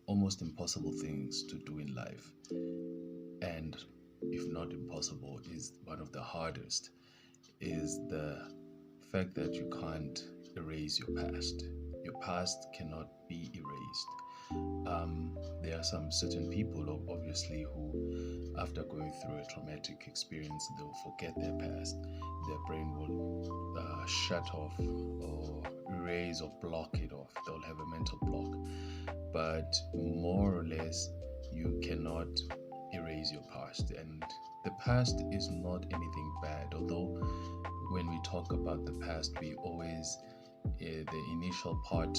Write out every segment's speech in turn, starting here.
almost impossible things to do in life. And if not impossible, is one of the hardest, is the fact that you can't erase your past. Your past cannot be erased. There are some certain people, obviously, who, after going through a traumatic experience, they'll forget their past. Their brain will shut off or erase or block it off. They'll have a mental block. But more or less, you cannot erase your past. And the past is not anything bad, although when we talk about the past, we always the initial part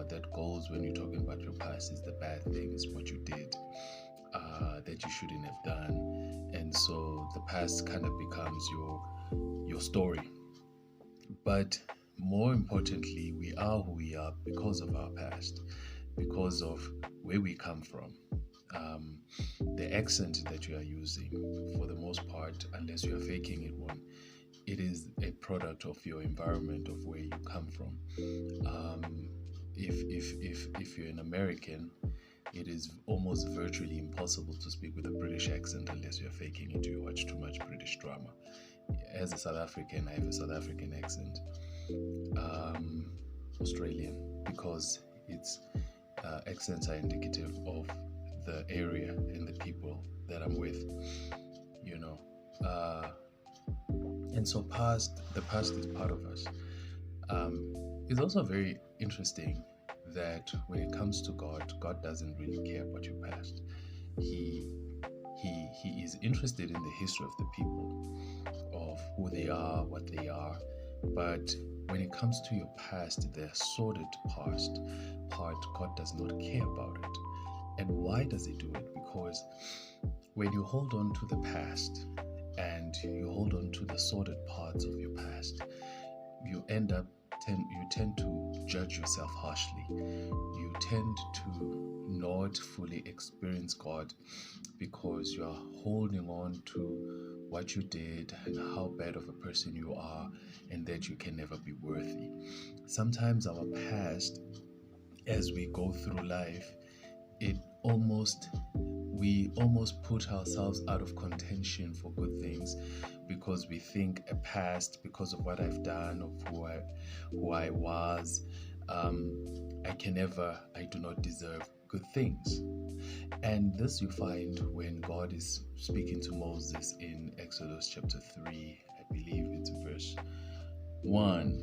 that goes when you're talking about your past is the bad things, what you did that you shouldn't have done, and so the past kind of becomes your story. But more importantly, we are who we are because of our past, because of where we come from. Um, the accent that you are using, for the most part, unless you are faking it one, it is a product of your environment, of where you come from. Um, if you're an American, it is almost virtually impossible to speak with a British accent unless you're faking it. You watch too much British drama. As a South African, I have a South African accent. Um, Australian, because its accents are indicative of the area and the people that I'm with. You know. And so the past is part of us. It's also very interesting that when it comes to God, God doesn't really care about your past. He he is interested in the history of the people, of who they are, what they are. But when it comes to your past, the sordid past part, God does not care about it. And why does he do it? Because when you hold on to the past and you hold on to the sordid parts of your past, you tend to judge yourself harshly. You tend to not fully experience God because you are holding on to what you did and how bad of a person you are, and that you can never be worthy. Sometimes our past, as we go through life, it almost we almost put ourselves out of contention for good things because we think a past, because of what I've done, of who I was, I do not deserve good things. And this you find when God is speaking to Moses in Exodus chapter 3, I believe it's verse 1,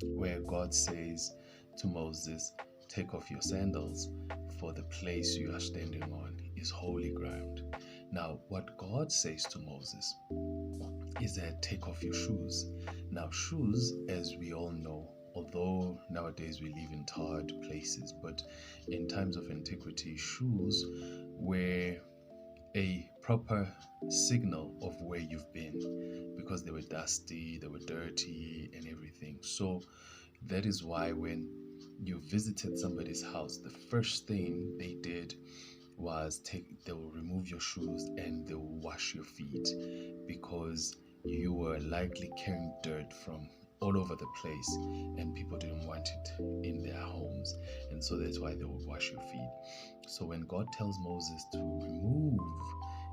where God says to Moses, "Take off your sandals, for the place you are standing on is holy ground." Now, what God says to Moses is that take off your shoes. Now, shoes, as we all know, although nowadays we live in tarred places, but in times of antiquity, shoes were a proper signal of where you've been because they were dusty, they were dirty, and everything. So that is why when you visited somebody's house, the first thing they did was they will remove your shoes and they will wash your feet because you were likely carrying dirt from all over the place and people didn't want it in their homes, and so that's why they would wash your feet. So when God tells Moses to remove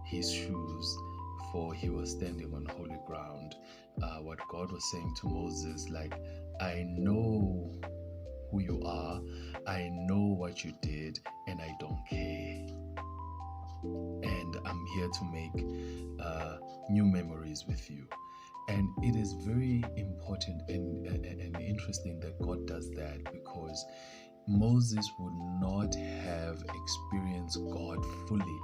his shoes, for he was standing on holy ground, what God was saying to Moses, like, I know who you are, I know what you did, and I don't care. And I'm here to make new memories with you. And it is very important and interesting that God does that, because Moses would not have experienced God fully,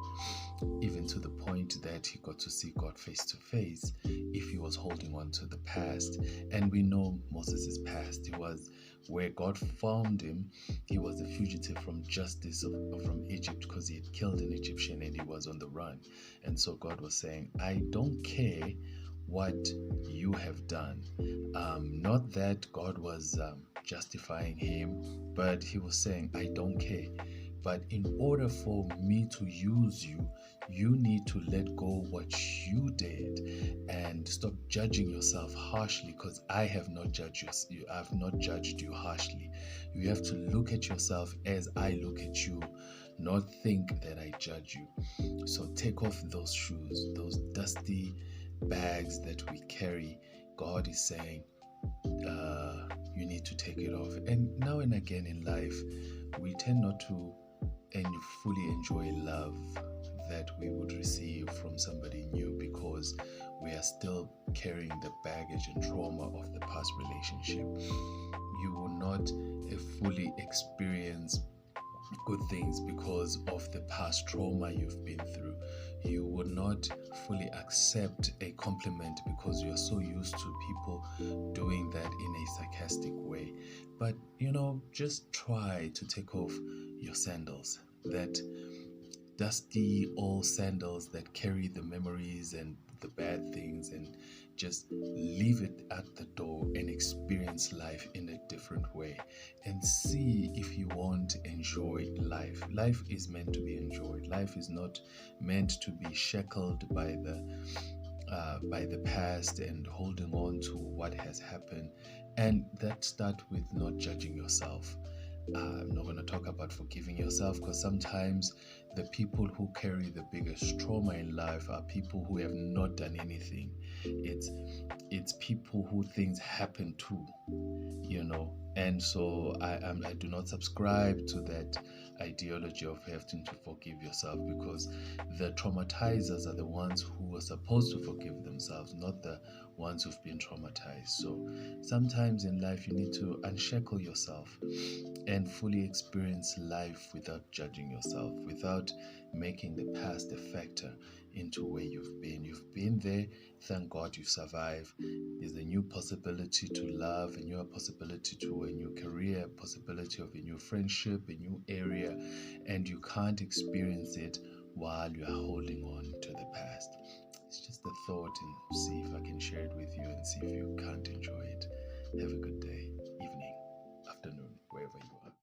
even to the point that he got to see God face to face, if he was holding on to the past. And we know Moses' past. He was where God found him. He was a fugitive from justice from Egypt because he had killed an Egyptian and he was on the run. And so God was saying, I don't care what you have done. Not that God was justifying him, but he was saying, I don't care, But in order for me to use you, you need to let go what you did and stop judging yourself harshly, because I have not judged you. I've not judged you harshly. You have to look at yourself as I look at you, not think that I judge you. So take off those shoes, those dusty bags that we carry. God is saying, you need to take it off. And now and again in life, we tend not to fully enjoy love that we would receive from somebody new, because we are still carrying the baggage and trauma of the past relationship. You will not fully experience good things because of the past trauma you've been through. You would not fully accept a compliment because you're so used to people doing that in a sarcastic way. But just try to take off your sandals, that dusty old sandals that carry the memories and the bad things, and just leave it at the door and experience life in a different way, and see if you won't enjoy life. Life is meant to be enjoyed. Life is not meant to be shackled by the past and holding on to what has happened. And that start with not judging yourself. I'm not going to talk about forgiving yourself, because sometimes the people who carry the biggest trauma in life are people who have not done anything. It's people who things happen to, and so I do not subscribe to that ideology of having to forgive yourself, because the traumatizers are the ones who are supposed to forgive themselves, not the ones who've been traumatized. So sometimes in life you need to unshackle yourself and fully experience life without judging yourself, without making the past a factor into where you've been. You've been there. Thank God you survived. There's a new possibility to love, a new possibility to a new career, a possibility of a new friendship, a new area, and you can't experience it while you are holding on to the past. It's just a thought, and see if I can share it with you and see if you can't enjoy it. Have a good day.